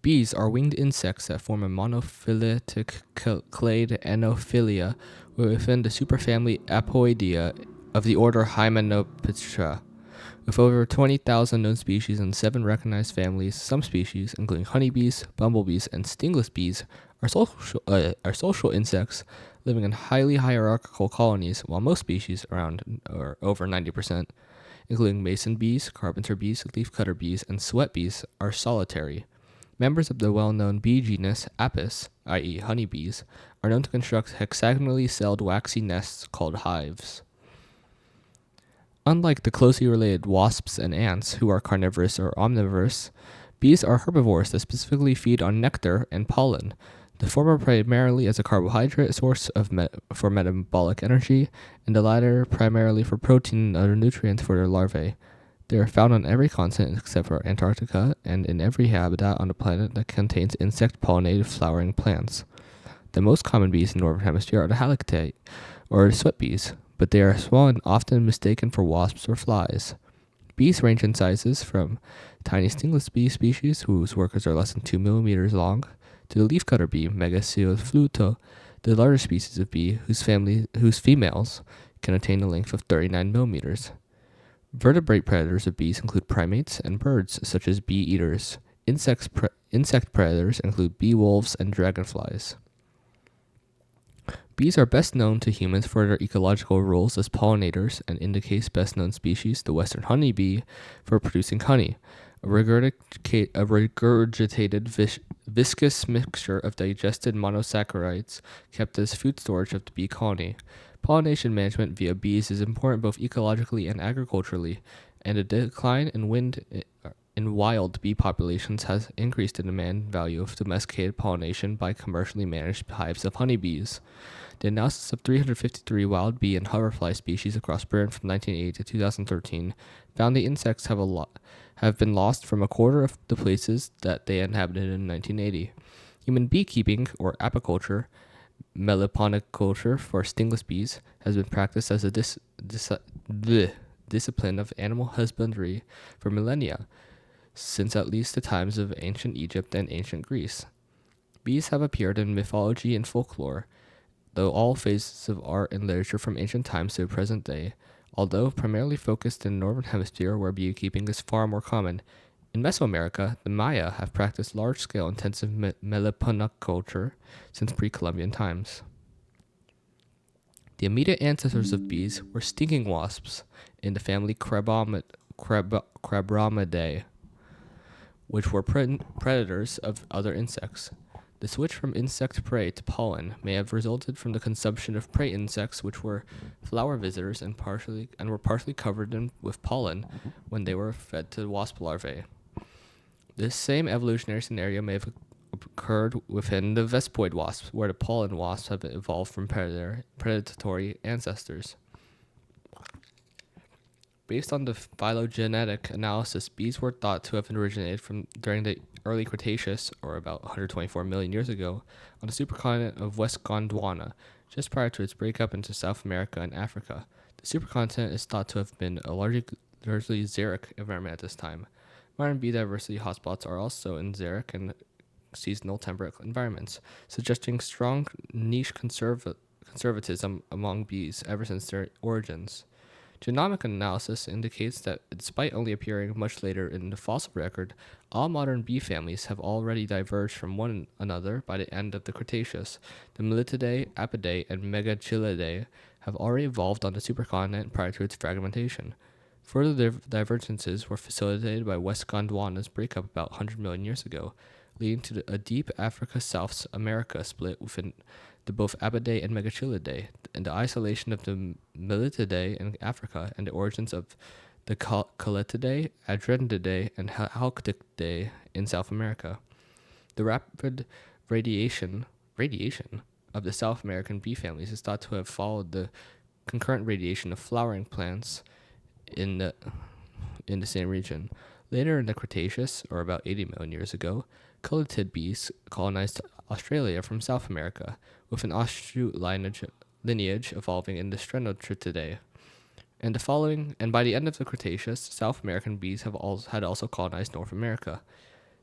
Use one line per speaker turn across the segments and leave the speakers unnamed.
Bees are winged insects that form a monophyletic clade Anophelia within the superfamily Apoidea of the order Hymenoptera. With over 20,000 known species and 7 recognized families, some species, including honeybees, bumblebees, and stingless bees, are social insects living in highly hierarchical colonies, while most species, around or over 90%, including mason bees, carpenter bees, leafcutter bees, and sweat bees, are solitary. Members of the well-known bee genus Apis, i.e. honeybees, are known to construct hexagonally celled waxy nests called hives. Unlike the closely related wasps and ants, who are carnivorous or omnivorous, bees are herbivores that specifically feed on nectar and pollen. The former primarily as a carbohydrate source for metabolic energy, and the latter primarily for protein and other nutrients for their larvae. They are found on every continent except for Antarctica and in every habitat on the planet that contains insect-pollinated flowering plants. The most common bees in the northern hemisphere are the halictae, or sweat bees, but they are small and often mistaken for wasps or flies. Bees range in sizes from tiny stingless bee species whose workers are less than 2 millimeters long, to the leafcutter bee, Megaceophluto, the larger species of bee whose females can attain a length of 39 millimeters. Vertebrate predators of bees include primates and birds such as bee eaters. Insect predators include bee wolves and dragonflies. Bees are best known to humans for their ecological roles as pollinators, and in the case best known species, the western honeybee, for producing honey, a regurgitated viscous mixture of digested monosaccharides kept as food storage of the bee colony. Pollination management via bees is important both ecologically and agriculturally, and a decline in wild bee populations has increased the demand value of domesticated pollination by commercially managed hives of honeybees. The analysis of 353 wild bee and hoverfly species across Britain from 1980 to 2013 found the insects have been lost from a quarter of the places that they inhabited in 1980. Human beekeeping, or apiculture, meliponiculture for stingless bees, has been practiced as a discipline of animal husbandry for millennia, since at least the times of ancient Egypt and ancient Greece. Bees have appeared in mythology and folklore, though all phases of art and literature from ancient times to the present day, although primarily focused in the northern hemisphere where beekeeping is far more common. In Mesoamerica, the Maya have practiced large-scale intensive meliponiculture since pre-Columbian times. The immediate ancestors of bees were stinging wasps in the family Crabramidae, which were predators of other insects. The switch from insect prey to pollen may have resulted from the consumption of prey insects, which were flower visitors and were partially covered with pollen when they were fed to wasp larvae. This same evolutionary scenario may have occurred within the Vespoid wasps, where the pollen wasps have evolved from predatory ancestors. Based on the phylogenetic analysis, bees were thought to have originated during the early Cretaceous, or about 124 million years ago, on the supercontinent of West Gondwana, just prior to its breakup into South America and Africa. The supercontinent is thought to have been a largely xeric environment at this time. Modern bee diversity hotspots are also in xeric and seasonal temperate environments, suggesting strong niche conservatism among bees ever since their origins. Genomic analysis indicates that despite only appearing much later in the fossil record, all modern bee families have already diverged from one another by the end of the Cretaceous. The Melitidae, Apidae, and Megachilidae have already evolved on the supercontinent prior to its fragmentation. Further divergences were facilitated by West Gondwana's breakup about 100 million years ago, leading to a deep Africa-South America split within the both Apidae and Megachilidae, and the isolation of the Melitidae in Africa, and the origins of the Caletidae, Adrenidae, and Halktidae in South America. The rapid radiation of the South American bee families is thought to have followed the concurrent radiation of flowering plants in the same region. Later in the Cretaceous, or about 80 million years ago, coletid bees colonized Australia from South America, with an offshoot lineage evolving in the Strenotrittidae. And by the end of the Cretaceous, South American bees had also colonized North America.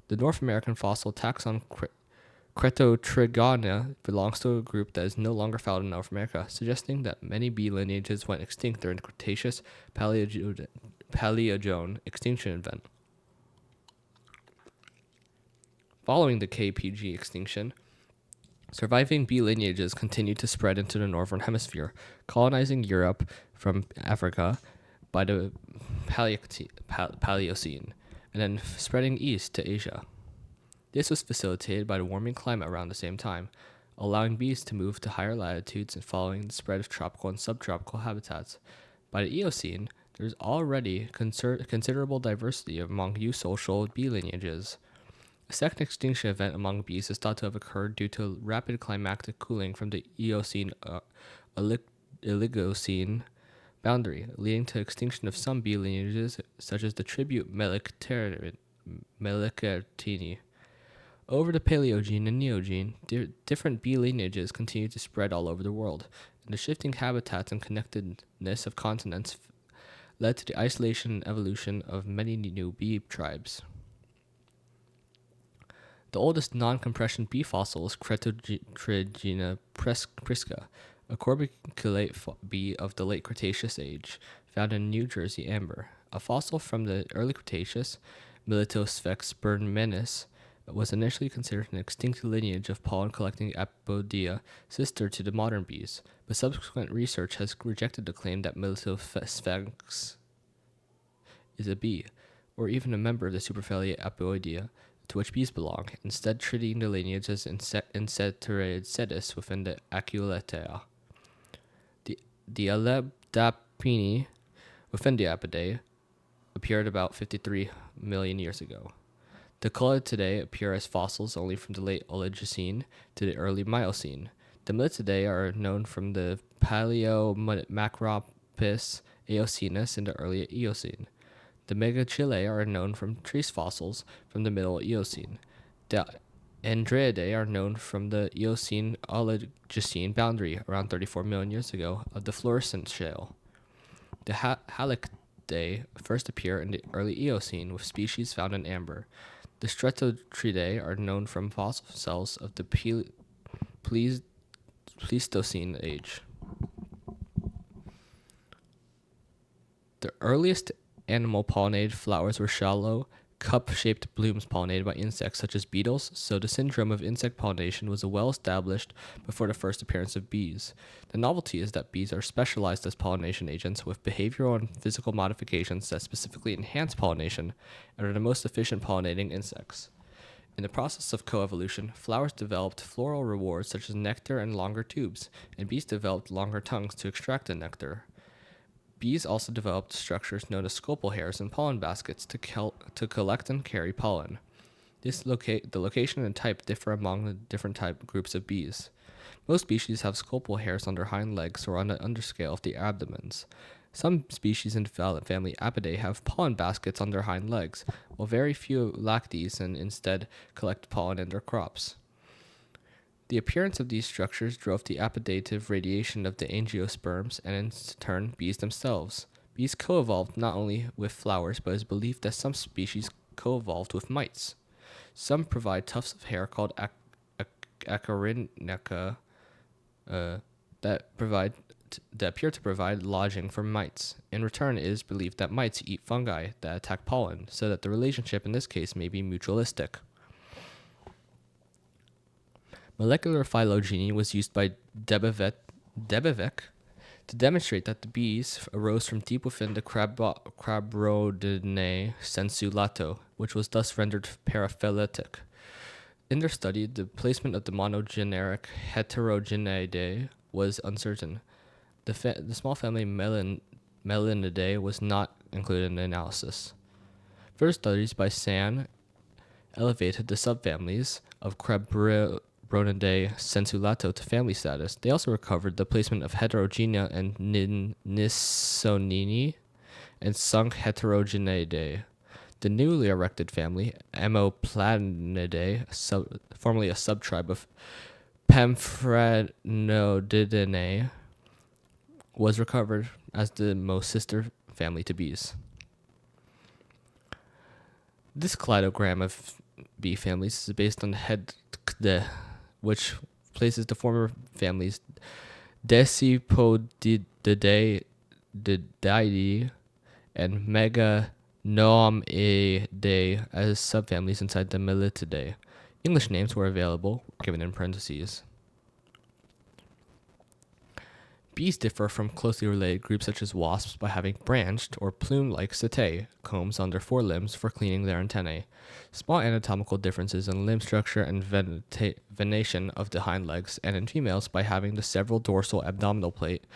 The North American fossil taxon Cretotrigona belongs to a group that is no longer found in North America, suggesting that many bee lineages went extinct during the Cretaceous Paleogene extinction event. Following the KPG extinction, surviving bee lineages continued to spread into the northern hemisphere, colonizing Europe from Africa by the Paleocene, and then spreading east to Asia. This was facilitated by the warming climate around the same time, allowing bees to move to higher latitudes and following the spread of tropical and subtropical habitats. By the Eocene, there is already considerable diversity among eusocial bee lineages. A second extinction event among bees is thought to have occurred due to rapid climatic cooling from the Eocene Oligocene boundary, leading to extinction of some bee lineages, such as the tribute Melicertini. Over the Paleogene and Neogene, different bee lineages continued to spread all over the world, and the shifting habitats and connectedness of continents led to the isolation and evolution of many new bee tribes. The oldest non-compression bee fossil is Cretotrigina prisca, a corbiculate bee of the late Cretaceous age, found in New Jersey amber. A fossil from the early Cretaceous, Militosphex burmenis, was initially considered an extinct lineage of pollen-collecting Apodia, sister to the modern bees, but subsequent research has rejected the claim that Militosphex is a bee, or even a member of the superfamily Apoidea, to which bees belong, instead treating the lineage as Insectoid sedis within the Aculeata. The Alepidapini within the Apidae appeared about 53 million years ago. The Collid today appear as fossils only from the late Oligocene to the early Miocene. The Melitidae are known from the Paleomacropus Eocenus in the early Eocene. The Megachilae are known from trace fossils from the middle Eocene. The Andreidae are known from the Eocene-Oligocene boundary around 34 million years ago of the fluorescent shale. The Halicdae first appear in the early Eocene with species found in amber. The Stratotridae are known from fossil cells of the Pleistocene age. The earliest animal pollinated flowers were shallow, cup-shaped blooms pollinated by insects such as beetles, so the syndrome of insect pollination was well established before the first appearance of bees. The novelty is that bees are specialized as pollination agents with behavioral and physical modifications that specifically enhance pollination and are the most efficient pollinating insects. In the process of coevolution, flowers developed floral rewards such as nectar and longer tubes, and bees developed longer tongues to extract the nectar. Bees also developed structures known as scopal hairs and pollen baskets to collect and carry pollen. The location and type differ among the different type groups of bees. Most species have scopal hairs on their hind legs or on the underscale of the abdomens. Some species in the family Apidae have pollen baskets on their hind legs, while very few lack these and instead collect pollen in their crops. The appearance of these structures drove the appedative radiation of the angiosperms and in turn bees themselves. Bees co-evolved not only with flowers, but it is believed that some species co-evolved with mites. Some provide tufts of hair called acarinacea that appear to provide lodging for mites. In return, it is believed that mites eat fungi that attack pollen, so that the relationship in this case may be mutualistic. Molecular phylogeny was used by Debevec to demonstrate that the bees arose from deep within the Crabrodinae sensu lato, which was thus rendered paraphyletic. In their study, the placement of the monogeneric Heterogeneidae was uncertain. The small family Melanidae was not included in the analysis. Further studies by San elevated the subfamilies of Crabrodinae sensu lato to family status. They also recovered the placement of Heterogenea and Nisonini and sunk Heterogeneidae. The newly erected family, Amoplanidae, formerly a subtribe of Pamphragnoididae, was recovered as the most sister family to bees. This cladogram of bee families is based on which places the former families Decipodidae and Meganomidae as subfamilies inside the Melitidae. English names were available, given in parentheses. Bees differ from closely related groups such as wasps by having branched or plume-like setae, combs on their forelimbs for cleaning their antennae. Small anatomical differences in limb structure and venation of the hind legs, and in females by having the several dorsal abdominal plate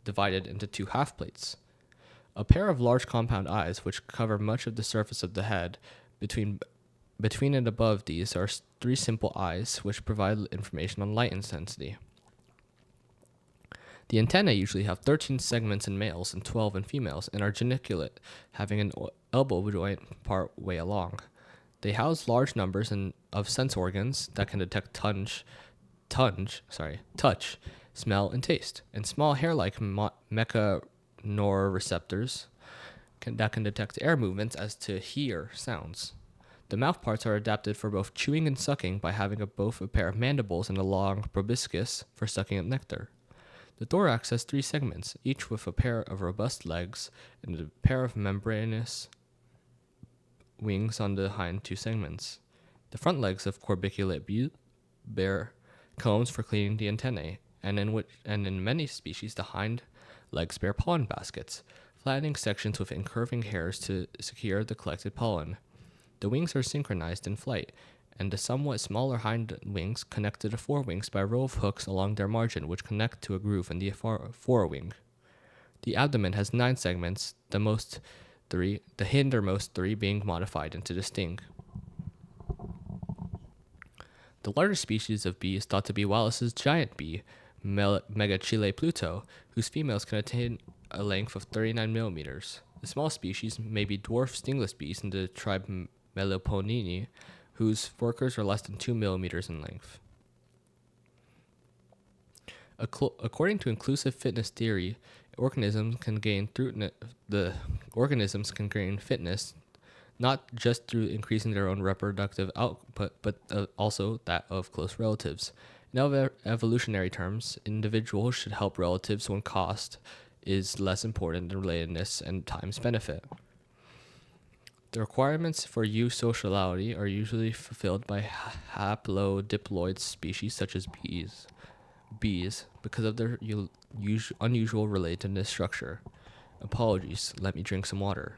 divided into two half plates. A pair of large compound eyes, which cover much of the surface of the head. Between and above these are three simple eyes, which provide information on light intensity. The antennae usually have 13 segments in males and 12 in females, and are geniculate, having an elbow joint part way along. They house large numbers of sense organs that can detect touch, smell, and taste, and small hair-like mechanoreceptors that can detect air movements as to hear sounds. The mouth parts are adapted for both chewing and sucking by having both a pair of mandibles and a long proboscis for sucking up nectar. The thorax has three segments, each with a pair of robust legs and a pair of membranous wings on the hind two segments. The front legs of corbiculate bear combs for cleaning the antennae, and in many species the hind legs bear pollen baskets, flattening sections with incurving hairs to secure the collected pollen. The wings are synchronized in flight, and the somewhat smaller hind wings connect to the forewings by a row of hooks along their margin, which connect to a groove in the forewing. The abdomen has 9 segments, the hindermost 3 being modified into the sting. The largest species of bee is thought to be Wallace's giant bee, Megachile pluto, whose females can attain a length of 39 millimeters. The small species may be dwarf stingless bees in the tribe Meloponini, whose workers are less than 2 millimeters in length. According to inclusive fitness theory, organisms can gain fitness not just through increasing their own reproductive output, but also that of close relatives. In evolutionary terms, individuals should help relatives when cost is less important than relatedness and time's benefit. The requirements for eusociality are usually fulfilled by haplodiploid species such as bees, because of their unusual relatedness structure. Apologies, let me drink some water.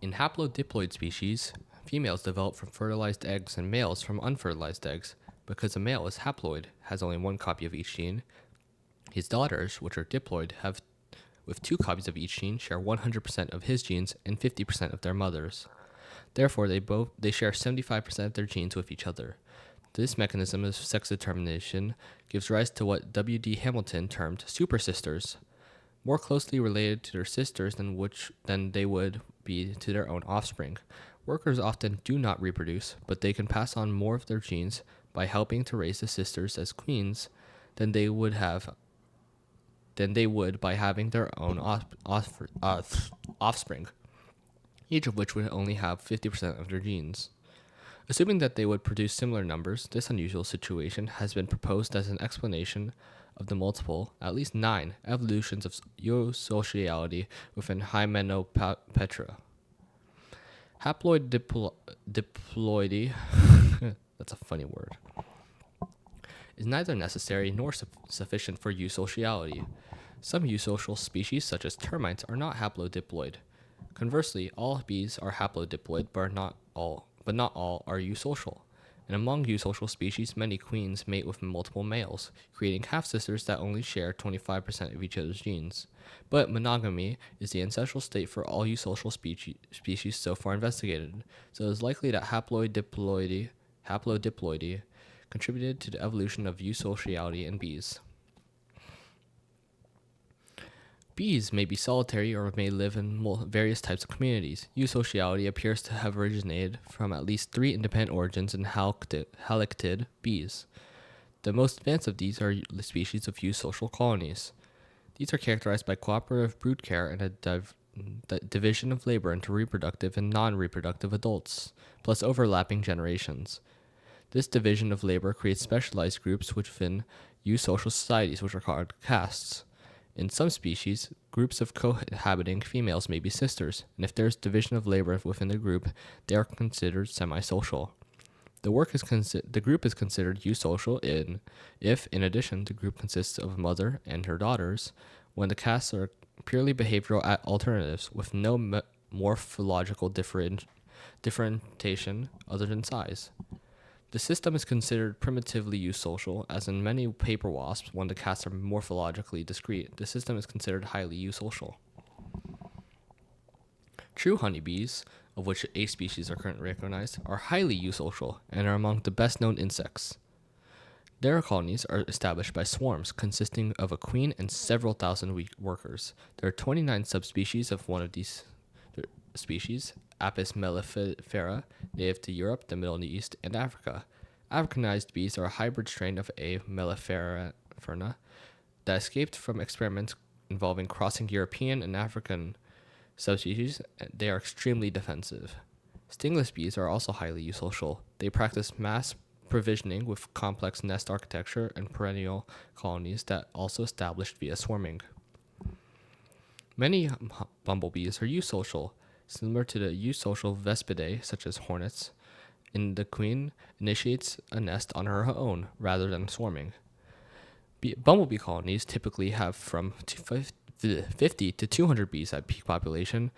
In haplodiploid species, females develop from fertilized eggs and males from unfertilized eggs. Because a male is haploid, has only one copy of each gene, his daughters, which are diploid, with 2 copies of each gene, share 100% of his genes and 50% of their mother's. Therefore, they share 75% of their genes with each other. This mechanism of sex determination gives rise to what W.D. Hamilton termed super sisters, more closely related to their sisters than they would be to their own offspring. Workers often do not reproduce, but they can pass on more of their genes by helping to raise the sisters as queens than they would by having their own offspring, each of which would only have 50% of their genes. Assuming that they would produce similar numbers, this unusual situation has been proposed as an explanation of the multiple, at least 9, evolutions of eusociality within Hymenoptera. Haploid diploidy, that's a funny word, is neither necessary nor sufficient for eusociality. Some eusocial species, such as termites, are not haplodiploid. Conversely, all bees are haplodiploid, but not all are eusocial. And among eusocial species, many queens mate with multiple males, creating half-sisters that only share 25% of each other's genes. But monogamy is the ancestral state for all eusocial species so far investigated, so it is likely that haplodiploidy contributed to the evolution of eusociality in bees. Bees may be solitary or may live in various types of communities. Eusociality appears to have originated from at least three independent origins in halictid bees. The most advanced of these are the species of eusocial colonies. These are characterized by cooperative brood care and the division of labor into reproductive and non-reproductive adults, plus overlapping generations. This division of labor creates specialized groups within eusocial societies, which are called castes. In some species, groups of cohabiting females may be sisters, and if there is division of labor within the group, they are considered semi-social. The group is considered eusocial if, in addition, the group consists of a mother and her daughters, when the castes are purely behavioral alternatives with no morphological differentiation other than size. The system is considered primitively eusocial, as in many paper wasps, when the castes are morphologically discrete. The system is considered highly eusocial. True honeybees, of which 8 species are currently recognized, are highly eusocial and are among the best known insects. Their colonies are established by swarms consisting of a queen and several thousand workers. There are 29 subspecies of one of these species, Apis mellifera, native to Europe, the Middle East, and Africa. Africanized bees are a hybrid strain of A. mellifera that escaped from experiments involving crossing European and African subspecies. They are extremely defensive. Stingless bees are also highly eusocial. They practice mass provisioning with complex nest architecture and perennial colonies that also established via swarming. Many bumblebees are eusocial, similar to the eusocial Vespidae, such as hornets, and the queen initiates a nest on her own rather than swarming. Bumblebee colonies typically have from 50 to 200 bees at peak population,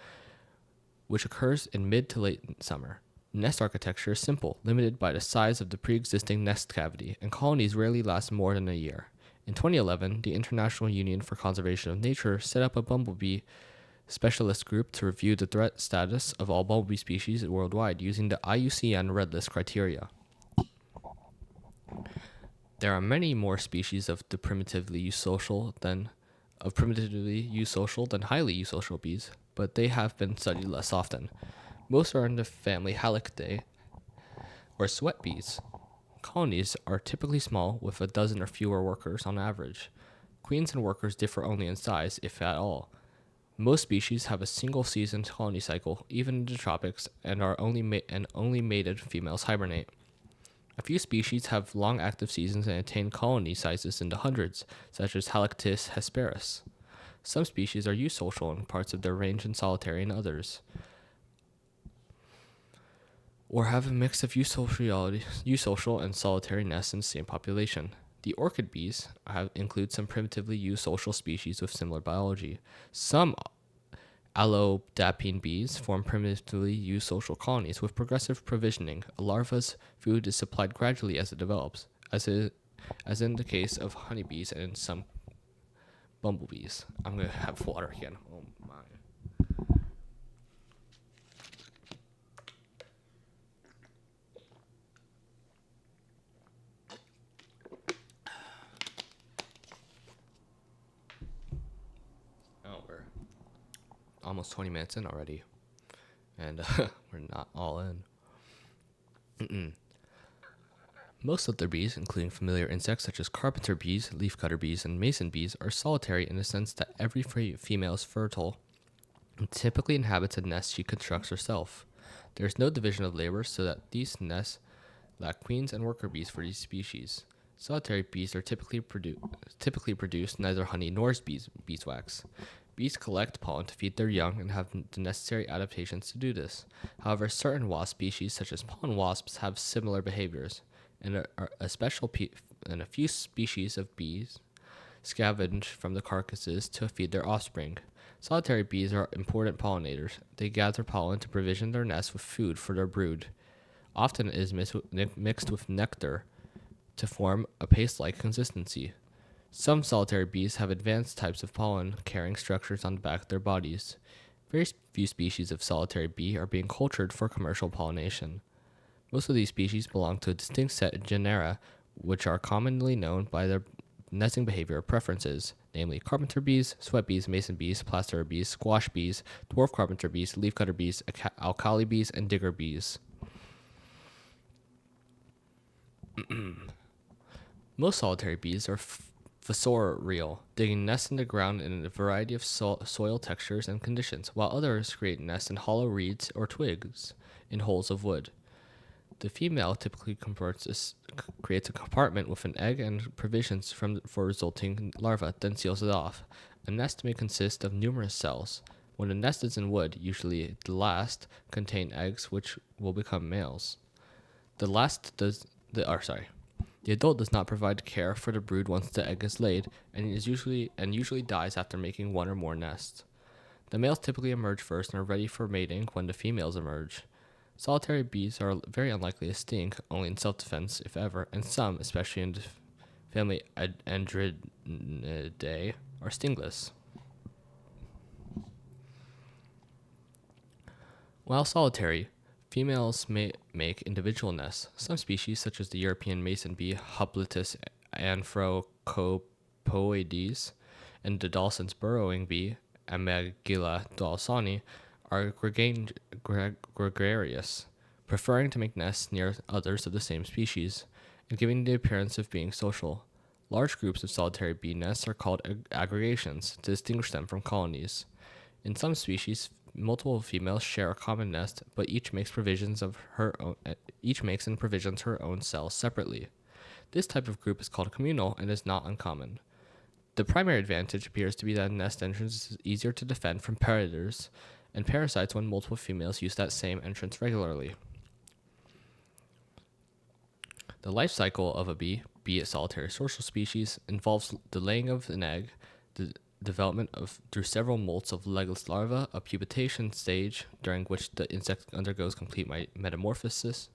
which occurs in mid to late summer. Nest architecture is simple, limited by the size of the pre-existing nest cavity, and colonies rarely last more than a year. In 2011, the International Union for Conservation of Nature set up a bumblebee specialist group to review the threat status of all bumblebee species worldwide using the IUCN Red List criteria. There are many more species of primitively eusocial than highly eusocial bees, but they have been studied less often. Most are in the family Halictidae, or sweat bees. Colonies are typically small, with a dozen or fewer workers on average. Queens and workers differ only in size, if at all. Most species have a single-season colony cycle, even in the tropics, and only mated females hibernate. A few species have long active seasons and attain colony sizes in the hundreds, such as Halictis hesperus. Some species are eusocial in parts of their range and solitary in others, or have a mix of eusocial and solitary nests in the same population. The orchid bees include some primitively eusocial species with similar biology. Some allodapine bees form primitively eusocial colonies with progressive provisioning. A larva's food is supplied gradually as it develops, as in the case of honeybees and some bumblebees. I'm going to have water again. Oh my. Oh, we're almost 20 minutes in already, and we're not all in. Most of the bees, including familiar insects such as carpenter bees, leafcutter bees, and mason bees, are solitary in the sense that every female is fertile and typically inhabits a nest she constructs herself. There is no division of labor, so that these nests lack queens and worker bees for these species. Solitary bees are typically produce neither honey nor beeswax. Bees collect pollen to feed their young and have the necessary adaptations to do this. However, certain wasp species, such as pollen wasps, have similar behaviors, and a few species of bees scavenge from the carcasses to feed their offspring. Solitary bees are important pollinators. They gather pollen to provision their nests with food for their brood. Often it is mixed with nectar to form a paste-like consistency. Some solitary bees have advanced types of pollen-carrying structures on the back of their bodies. Very few species of solitary bee are being cultured for commercial pollination. Most of these species belong to a distinct set of genera, which are commonly known by their nesting behavior preferences, namely carpenter bees, sweat bees, mason bees, plaster bees, squash bees, dwarf carpenter bees, leafcutter bees, alkali bees, and digger bees. Most solitary bees are fossorial, digging nests in the ground in a variety of soil textures and conditions, while others create nests in hollow reeds or twigs in holes of wood. The female typically creates a compartment with an egg and provisions for resulting larva, then seals it off. A nest may consist of numerous cells. When the nest is in wood, usually the last contain eggs which will become males. The adult does not provide care for the brood once the egg is laid, and usually dies after making one or more nests. The males typically emerge first and are ready for mating when the females emerge. Solitary bees are very unlikely to sting, only in self-defense, if ever, and some, especially in the family Andridae, are stingless. While solitary, females may make individual nests. Some species, such as the European mason bee Hoplites anthrocopoides and the Dawson's burrowing bee Amegilla dawsoni, are gregarious, preferring to make nests near others of the same species, and giving the appearance of being social. Large groups of solitary bee nests are called aggregations to distinguish them from colonies. In some species, multiple females share a common nest, but each makes and provisions her own cells separately. This type of group is called communal and is not uncommon. The primary advantage appears to be that nest entrance is easier to defend from predators and parasites when multiple females use that same entrance regularly. The life cycle of a bee, be it solitary or social species, involves the laying of an egg, the development through several molts of legless larvae, a pupation stage during which the insect undergoes complete metamorphosis,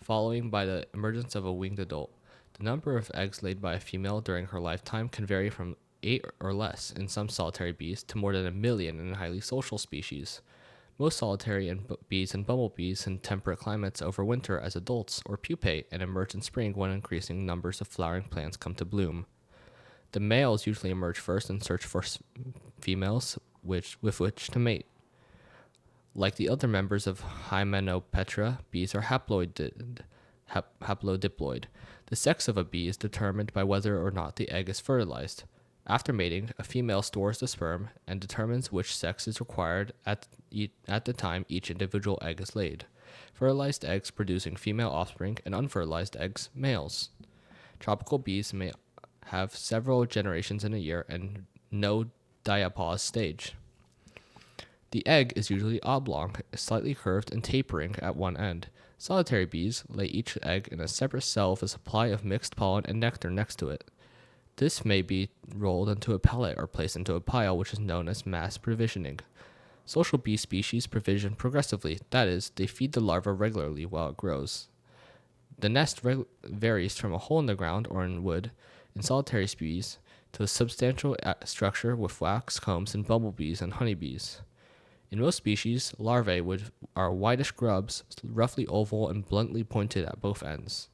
following by the emergence of a winged adult. The number of eggs laid by a female during her lifetime can vary from 8 or less in some solitary bees to more than 1 million in highly social species. Most solitary bees and bumblebees in temperate climates overwinter as adults or pupate and emerge in spring when increasing numbers of flowering plants come to bloom. The males usually emerge first and search for females with which to mate. Like the other members of Hymenoptera, bees are haplodiploid. The sex of a bee is determined by whether or not the egg is fertilized. After mating, a female stores the sperm and determines which sex is required at the time each individual egg is laid. Fertilized eggs producing female offspring and unfertilized eggs males. Tropical bees may have several generations in a year and no diapause stage. The egg is usually oblong, slightly curved and tapering at one end. Solitary bees lay each egg in a separate cell with a supply of mixed pollen and nectar next to it. This may be rolled into a pellet or placed into a pile, which is known as mass provisioning. Social bee species provision progressively, that is, they feed the larva regularly while it grows. The nest varies from a hole in the ground or in wood in solitary bees to a substantial structure with wax combs in bumblebees and honeybees. In most species, larvae are whitish grubs, roughly oval and bluntly pointed at both ends.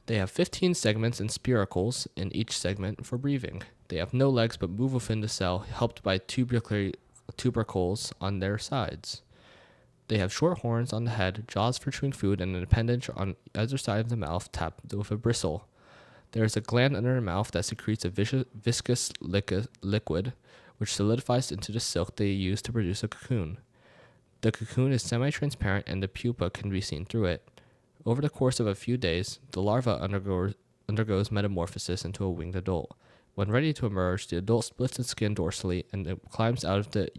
They have 15 segments and spiracles in each segment for breathing. They have no legs but move within the cell, helped by tubercles on their sides. They have short horns on the head, jaws for chewing food, and an appendage on either side of the mouth tapped with a bristle. There is a gland under the mouth that secretes a viscous liquid, which solidifies into the silk they use to produce a cocoon. The cocoon is semi-transparent and the pupa can be seen through it. Over the course of a few days, the larva undergoes metamorphosis into a winged adult. When ready to emerge, the adult splits its skin dorsally and it climbs out of the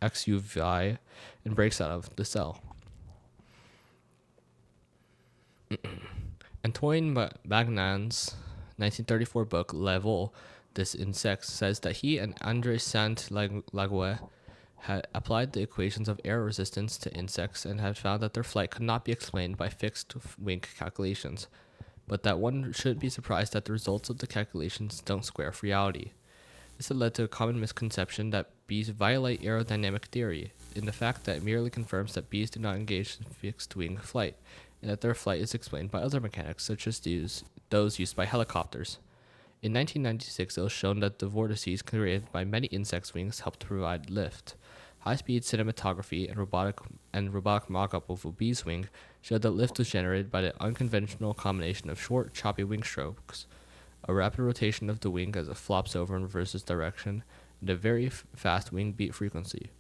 exuvi and breaks out of the cell. Antoine Magnan's 1934 book Le Vol des Insectes says that he and André Saint-Laguerre had applied the equations of air resistance to insects and had found that their flight could not be explained by fixed wing calculations, but that one shouldn't be surprised that the results of the calculations don't square with reality. This had led to a common misconception that bees violate aerodynamic theory, in the fact that it merely confirms that bees do not engage in fixed wing flight, and that their flight is explained by other mechanics such as those used by helicopters. In 1996, it was shown that the vortices created by many insects' wings helped to provide lift. High-speed cinematography and robotic mock-up of a bee's wing showed that lift was generated by the unconventional combination of short, choppy wing strokes, a rapid rotation of the wing as it flops over and reverses direction, and a very fast wing beat frequency.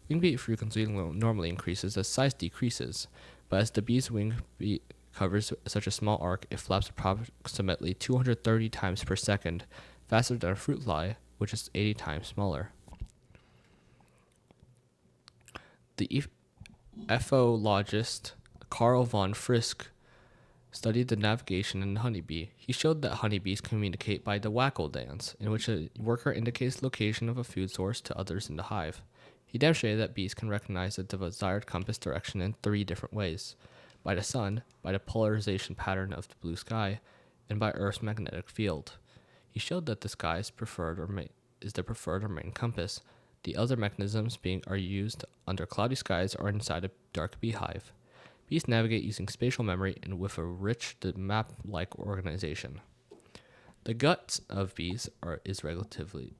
Wing beat frequency normally increases as size decreases, but as the bee's wing beat covers such a small arc, it flaps approximately 230 times per second, faster than a fruit fly, which is 80 times smaller. The ethologist Carl von Frisch studied the navigation in the honeybee. He showed that honeybees communicate by the waggle dance, in which a worker indicates the location of a food source to others in the hive. He demonstrated that bees can recognize the desired compass direction in 3 different ways: by the sun, by the polarization pattern of the blue sky, and by Earth's magnetic field. He showed that the sky is the preferred or main compass. The other mechanisms are used under cloudy skies or inside a dark beehive. Bees navigate using spatial memory and with a rich map-like organization. The gut of bees is relatively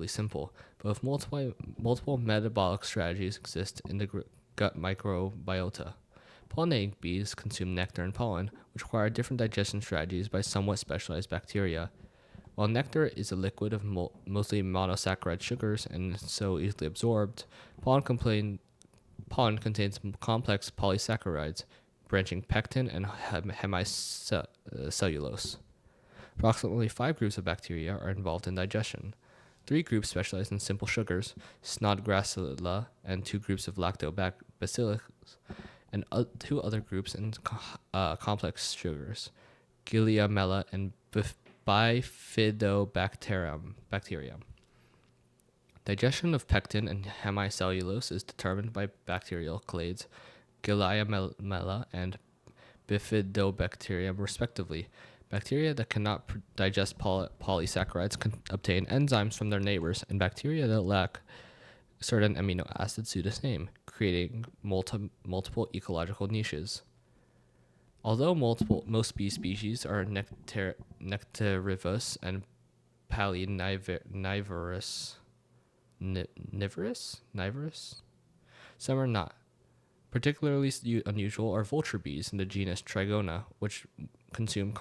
simple, but with multiple metabolic strategies exist in the gut microbiota. Pollinating bees consume nectar and pollen, which require different digestion strategies by somewhat specialized bacteria. While nectar is a liquid of mostly monosaccharide sugars and so easily absorbed, pollen contains complex polysaccharides, branching pectin and hemicellulose. Approximately 5 groups of bacteria are involved in digestion. 3 groups specialize in simple sugars, Snodgrassella, and 2 groups of lactobacillus, and 2 other groups in complex sugars, Giliamella and Bifidobacterium. Digestion of pectin and hemicellulose is determined by bacterial clades Giliamella and Bifidobacterium respectively. Bacteria that cannot digest polysaccharides can obtain enzymes from their neighbors, and bacteria that lack certain amino acids do the same, creating multiple ecological niches. Although most bee species are nectarivorous and palynivorous, some are not. Particularly unusual are vulture bees in the genus Trigona, which consume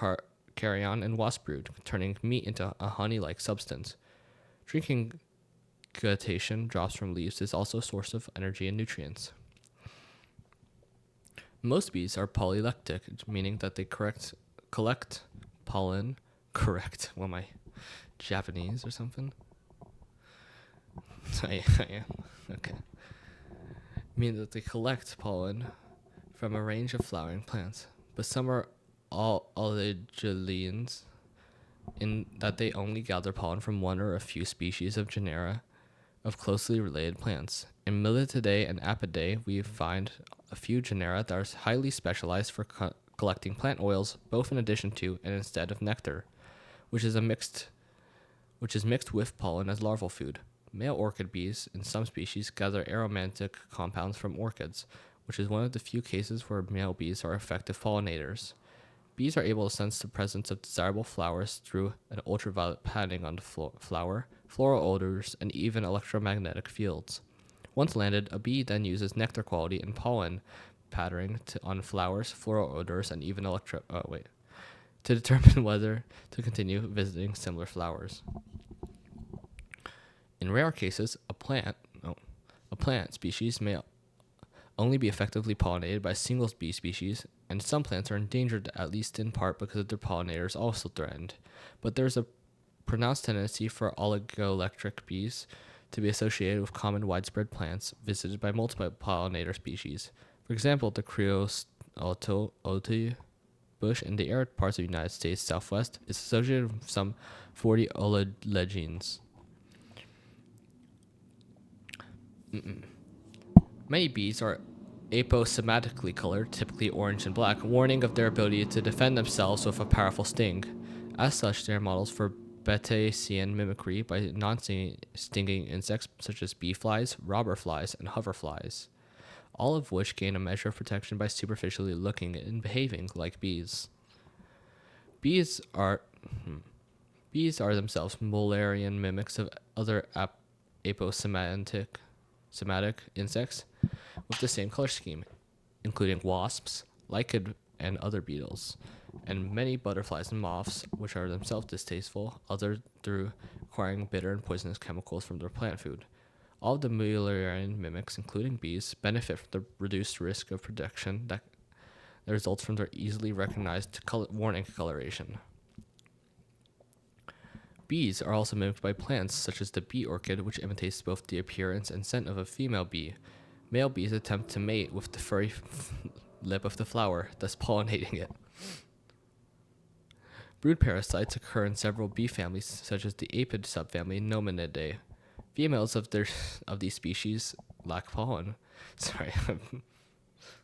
carrion and wasp brood, turning meat into a honey-like substance. Drinking guttation drops from leaves is also a source of energy and nutrients. Most bees are polylactic, meaning that they collect pollen. Correct. What am I, Japanese or something? I am. Okay. Meaning that they collect pollen from a range of flowering plants, but some are oligoleans in that they only gather pollen from one or a few species of genera of closely related plants. In Miletidae and Apidae, we find a few genera that are highly specialized for collecting plant oils, both in addition to and instead of nectar, which is mixed with pollen as larval food. Male orchid bees in some species gather aromatic compounds from orchids, which is one of the few cases where male bees are effective pollinators. Bees are able to sense the presence of desirable flowers through an ultraviolet padding on the flower, floral odors, and even electromagnetic fields. Once landed, a bee then uses nectar quality and pollen patterning on flowers, floral odors, and even to determine whether to continue visiting similar flowers. In rare cases, a plant species may only be effectively pollinated by a single bee species, and some plants are endangered at least in part because their pollinators also threatened. But there's a pronounced tendency for oligoelectric bees to be associated with common widespread plants visited by multiple pollinator species. For example, the creosote bush in the arid parts of the United States Southwest is associated with some 40 oligoleans. Many bees are aposematically colored, typically orange and black, warning of their ability to defend themselves with a powerful sting. As such, they are models for Batesian mimicry by non-stinging insects such as bee flies, robber flies, and hoverflies, all of which gain a measure of protection by superficially looking and behaving like bees. Bees are Bees are themselves Mullerian mimics of other aposematic insects with the same color scheme, including wasps, lichen, and other beetles, and many butterflies and moths, which are themselves distasteful, other through acquiring bitter and poisonous chemicals from their plant food. All of the Mullerian mimics, including bees, benefit from the reduced risk of protection that results from their easily recognized warning coloration. Bees are also mimicked by plants, such as the bee orchid, which imitates both the appearance and scent of a female bee. Male bees attempt to mate with the furry lip of the flower, thus pollinating it. Brood parasites occur in several bee families, such as the apid subfamily Nominidae. Females of these species lack pollen. Sorry, I'm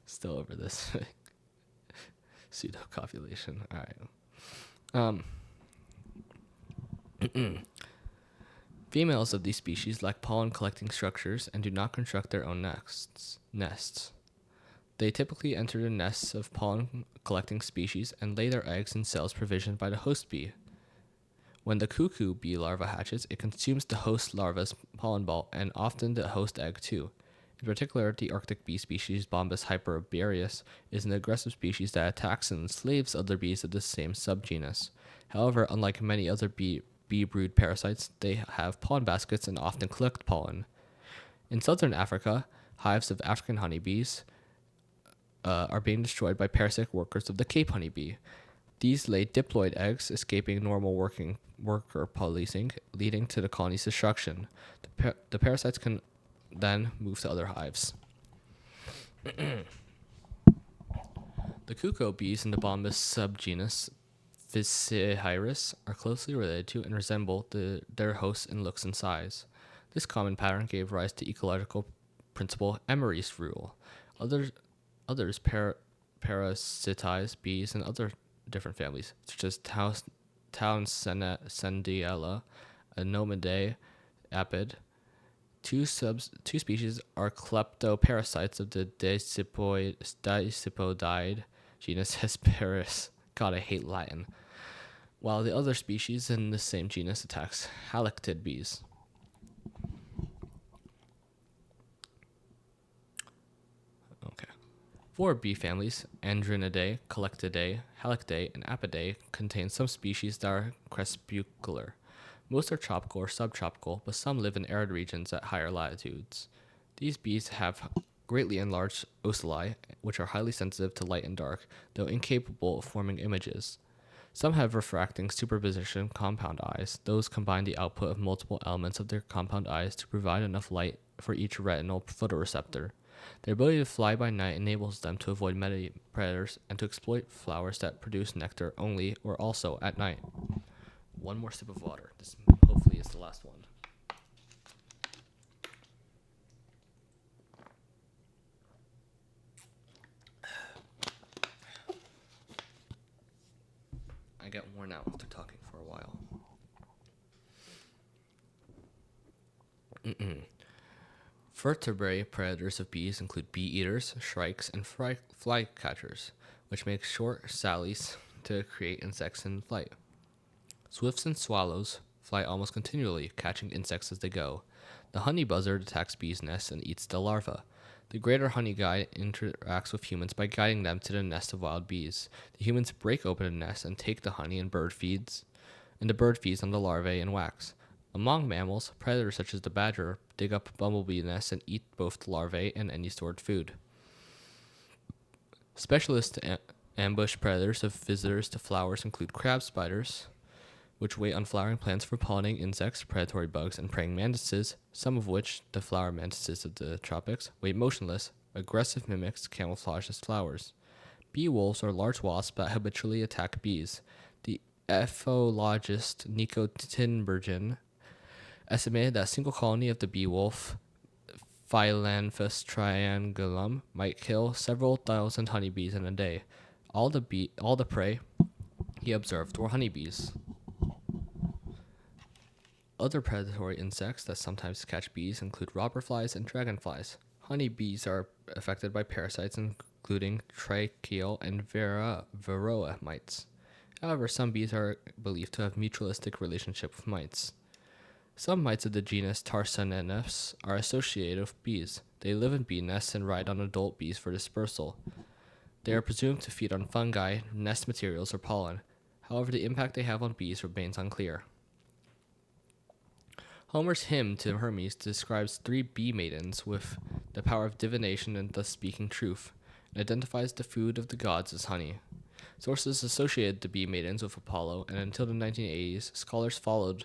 still over this pseudocopulation. All right. Females of these species lack pollen collecting structures and do not construct their own nests. They typically enter the nests of pollen collecting species and lay their eggs in cells provisioned by the host bee. When the cuckoo bee larva hatches, it consumes the host larva's pollen ball and often the host egg too. In particular, the Arctic bee species Bombus hyperabarius is an aggressive species that attacks and enslaves other bees of the same subgenus. However, unlike many other bee brood parasites, they have pollen baskets and often collect pollen. In southern Africa, hives of African honeybees are being destroyed by parasitic workers of the Cape honeybee. These lay diploid eggs, escaping normal worker policing, leading to the colony's destruction. The parasites can then move to other hives. The cuckoo bees in the Bombus subgenus Physehyris are closely related to and resemble their hosts in looks and size. This common pattern gave rise to ecological principle Emery's rule. Others parasitize bees and other different families, such as Townsendella, Anomidae, apid. Two species are kleptoparasites of the Dasypodidae genus Hesperus. God, I hate Latin. While the other species in the same genus attacks halictid bees. Okay. 4 bee families, Andrinidae, Collectidae, Halicdae, and Apidae, contain some species that are crepuscular. Most are tropical or subtropical, but some live in arid regions at higher latitudes. These bees have greatly enlarged ocelli, which are highly sensitive to light and dark, though incapable of forming images. Some have refracting superposition compound eyes. Those combine the output of multiple elements of their compound eyes to provide enough light for each retinal photoreceptor. Their ability to fly by night enables them to avoid many predators and to exploit flowers that produce nectar only or also at night. One more sip of water. This hopefully is the last one. I get worn out after talking for a while. Vertebrate predators of bees include bee eaters, shrikes, and flycatchers, which make short sallies to create insects in flight. Swifts and swallows fly almost continually, catching insects as they go. The honey buzzard attacks bees' nests and eats the larva. The greater honey guide interacts with humans by guiding them to the nest of wild bees. The humans break open the nest and take the honey, and the bird feeds on the larvae and wax. Among mammals, predators such as the badger dig up bumblebee nests and eat both the larvae and any stored food. Specialist ambush predators of visitors to flowers include crab spiders, which wait on flowering plants for pollinating insects, predatory bugs, and praying mantises, some of which, the flower mantises of the tropics, wait motionless, aggressive mimics camouflage as flowers. Bee wolves are large wasps that habitually attack bees. The ethologist Nico Tinbergen estimated that a single colony of the bee wolf, Phyllanthus triangulum, might kill several thousand honeybees in a day. All the prey he observed were honeybees. Other predatory insects that sometimes catch bees include robber flies and dragonflies. Honeybees are affected by parasites including tracheal and varroa mites. However, some bees are believed to have mutualistic relationship with mites. Some mites of the genus Tarsianus are associated with bees. They live in bee nests and ride on adult bees for dispersal. They are presumed to feed on fungi, nest materials, or pollen. However, the impact they have on bees remains unclear. Homer's hymn to Hermes describes three bee maidens with the power of divination and thus speaking truth, and identifies the food of the gods as honey. Sources associated the bee maidens with Apollo, and until the 1980s, scholars followed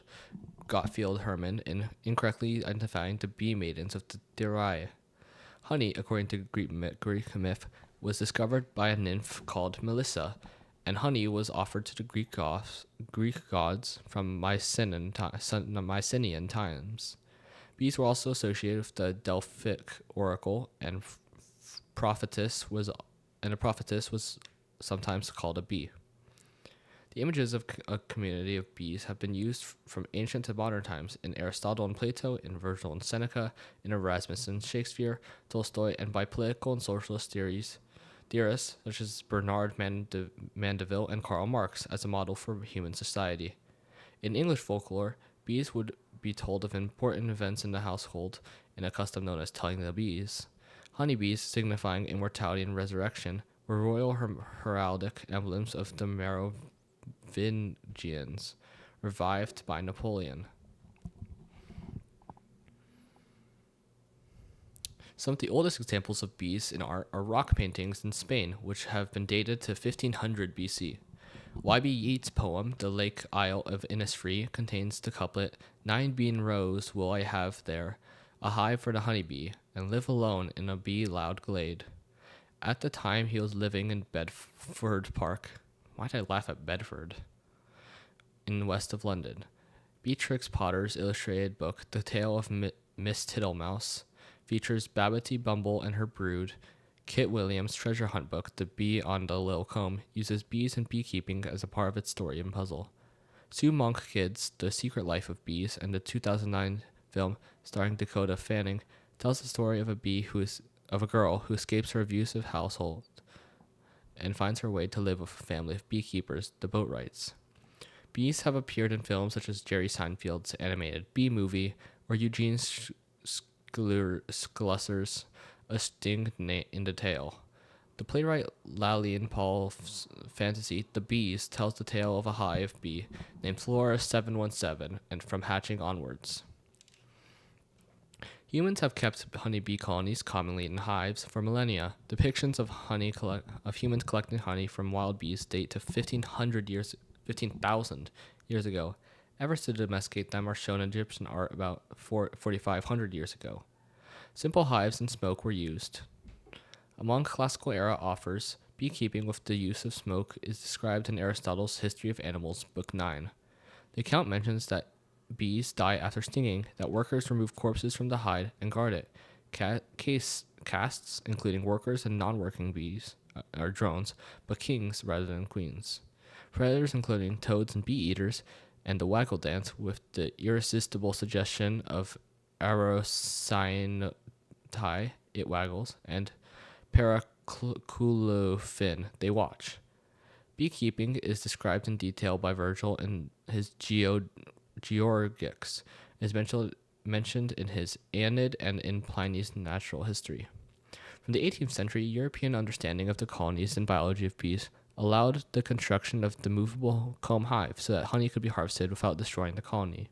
Gottfried Hermann in incorrectly identifying the bee maidens of the Dirae. Honey, according to Greek myth, was discovered by a nymph called Melissa, and honey was offered to the Greek gods from Mycenaean times. Bees were also associated with the Delphic oracle, and a prophetess was sometimes called a bee. The images of a community of bees have been used from ancient to modern times in Aristotle and Plato, in Virgil and Seneca, in Erasmus and Shakespeare, Tolstoy, and by political and socialist theorists such as Bernard Mandeville and Karl Marx as a model for human society. In English folklore, bees would be told of important events in the household in a custom known as telling the bees. Honeybees, signifying immortality and resurrection, were royal heraldic emblems of the Merovingians, revived by Napoleon. Some of the oldest examples of bees in art are rock paintings in Spain, which have been dated to 1500 BC. Y.B. Yeats' poem, The Lake Isle of Innisfree, contains the couplet, 9 bean rows will I have there, a hive for the honeybee, and live alone in a bee-loud glade. At the time he was living in Bedford Park. Why did I laugh at Bedford? In the west of London. Beatrix Potter's illustrated book, The Tale of Miss Tittlemouse, features Babbitty Bumble and her brood. Kit Williams' treasure hunt book, The Bee on the Little Comb, uses bees and beekeeping as a part of its story and puzzle. Sue Monk Kidd's The Secret Life of Bees and the 2009 film starring Dakota Fanning tells the story of a girl who escapes her abusive household and finds her way to live with a family of beekeepers, the Boatwrights. Bees have appeared in films such as Jerry Seinfeld's animated Bee Movie or Eugene Schlusser's A Sting in the Tail. The playwright Lillian Paul's fantasy The Bees tells the tale of a hive bee named Flora 717 and from hatching onwards. Humans have kept honeybee colonies, commonly in hives, for millennia. Depictions of humans collecting honey from wild bees date to 15,000 years ago. Efforts to domesticate them are shown in Egyptian art about 4,500 years ago. Simple hives and smoke were used. Among classical era authors, beekeeping with the use of smoke is described in Aristotle's History of Animals, Book 9. The account mentions that bees die after stinging, that workers remove corpses from the hide and guard it. Castes, including workers and non-working bees, are drones, but kings rather than queens. Predators, including toads and bee-eaters, and the waggle dance with the irresistible suggestion of Arocyanoti, it waggles, and Paraculofin, they watch. Beekeeping is described in detail by Virgil in his Georgics, is mentioned in his Aeneid and in Pliny's Natural History. From the 18th century, European understanding of the colonies and biology of bees allowed the construction of the movable comb hive so that honey could be harvested without destroying the colony.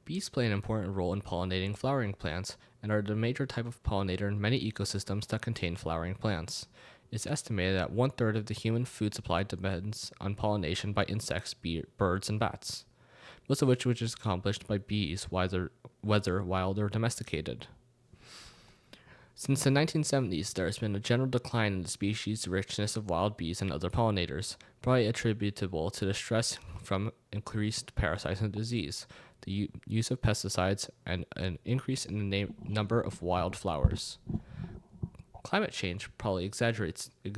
Bees play an important role in pollinating flowering plants and are the major type of pollinator in many ecosystems that contain flowering plants. It's estimated that 1/3 of the human food supply depends on pollination by insects, birds, and bats, most of which is accomplished by bees while they're domesticated. Since the 1970s, there has been a general decline in the species richness of wild bees and other pollinators, probably attributable to the stress from increased parasites and disease, the use of pesticides, and an increase in the number of wild flowers. Climate change probably exacerbates the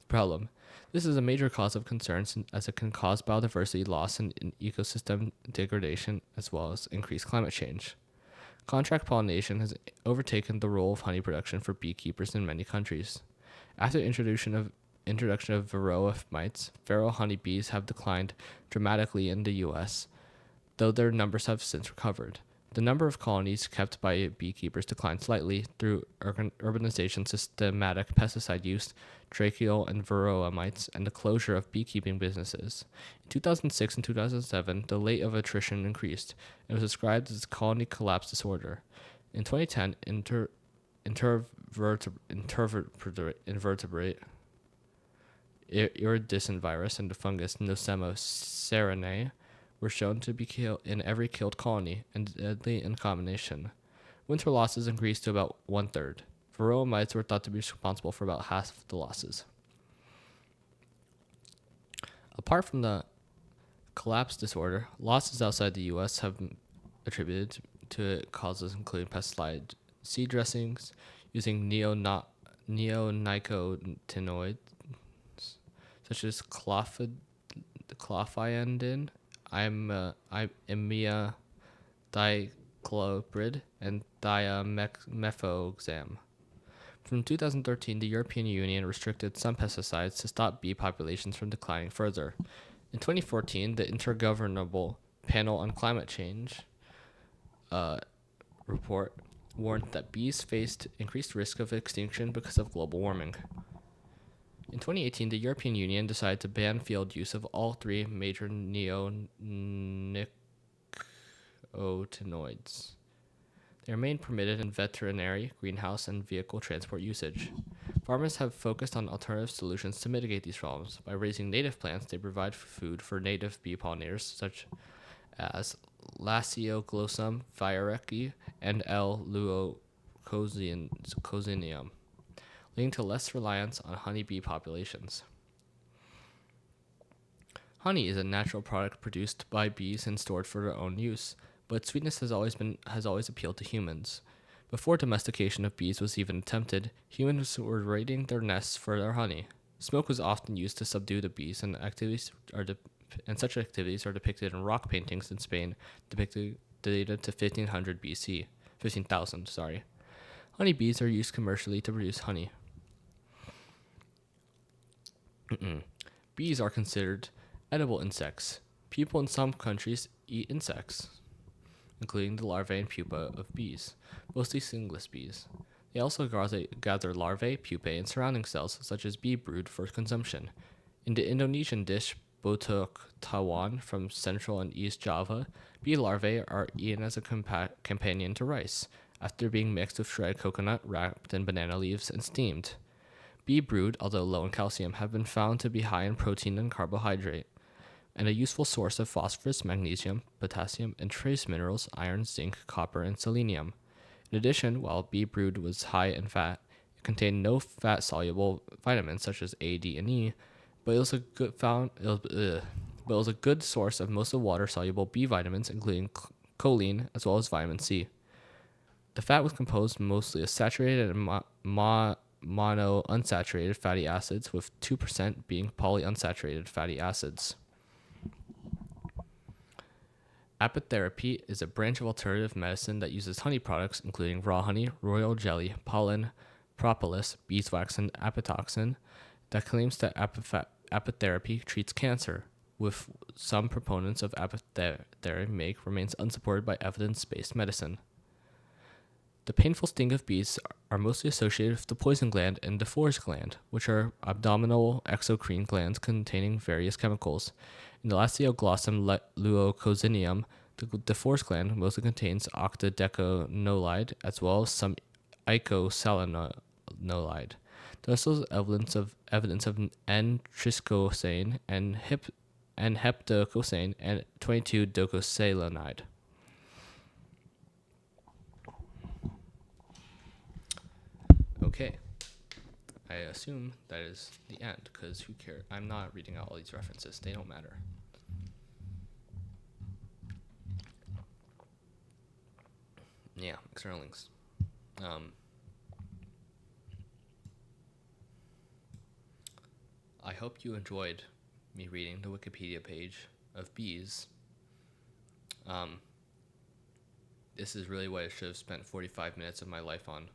problem. This is a major cause of concern as it can cause biodiversity loss and ecosystem degradation as well as increased climate change. Contract pollination has overtaken the role of honey production for beekeepers in many countries. After introduction of varroa mites, feral honeybees have declined dramatically in the U.S., though their numbers have since recovered. The number of colonies kept by beekeepers declined slightly through urbanization, systematic pesticide use, tracheal and varroa mites, and the closure of beekeeping businesses. In 2006 and 2007, the rate of attrition increased and was described as colony collapse disorder. In 2010, invertebrate iridescent virus and the fungus Nosema ceranae were shown to be killed in every killed colony and deadly in combination. Winter losses increased to about one-third. Varroa mites were thought to be responsible for about half of the losses. Apart from the collapse disorder, losses outside the U.S. have been attributed to causes including pesticide seed dressings using neonicotinoids such as clofidin, imia dicloprid, and diamethoxam. From 2013, the European Union restricted some pesticides to stop bee populations from declining further. In 2014, the Intergovernmental Panel on Climate Change report warned that bees faced increased risk of extinction because of global warming. In 2018, the European Union decided to ban field use of all three major neonicotinoids. They remain permitted in veterinary, greenhouse, and vehicle transport usage. Farmers have focused on alternative solutions to mitigate these problems. By raising native plants, they provide food for native bee pollinators such as Lasioglossum virecki and L. leucosinium, leading to less reliance on honeybee populations. Honey is a natural product produced by bees and stored for their own use, but sweetness has always appealed to humans. Before domestication of bees was even attempted, humans were raiding their nests for their honey. Smoke was often used to subdue the bees, and such activities are depicted in rock paintings in Spain, dated to 1500 BC. 15,000, sorry. Honeybees are used commercially to produce honey. Bees are considered edible insects. People in some countries eat insects, including the larvae and pupa of bees, mostly stingless bees. They also gather larvae, pupae, and surrounding cells, such as bee brood, for consumption. In the Indonesian dish Botok Tawon from Central and East Java, bee larvae are eaten as a companion to rice, after being mixed with shredded coconut, wrapped in banana leaves, and steamed. Bee brood, although low in calcium, have been found to be high in protein and carbohydrate, and a useful source of phosphorus, magnesium, potassium, and trace minerals, iron, zinc, copper, and selenium. In addition, while bee brood was high in fat, it contained no fat-soluble vitamins such as A, D, and E, but it was a good source of most of water-soluble B vitamins, including choline, as well as vitamin C. The fat was composed mostly of saturated and monounsaturated fatty acids, with 2% being polyunsaturated fatty acids. Apitherapy is a branch of alternative medicine that uses honey products, including raw honey, royal jelly, pollen, propolis, beeswax, and apitoxin, that claims that apitherapy treats cancer, with some proponents of apitherapy remains unsupported by evidence-based medicine. The painful sting of bees are mostly associated with the poison gland and the Defor's gland, which are abdominal exocrine glands containing various chemicals. In the Lasioglossum leucosinium, the Defor's gland mostly contains octadecanolide as well as some icosanoid. There's also evidence of N-trischosane and heptacosane and 22-docosahexaenide. Okay, I assume that is the end, because who cares? I'm not reading out all these references. They don't matter. Yeah, external links. I hope you enjoyed me reading the Wikipedia page of bees. this is really what I should have spent 45 minutes of my life on.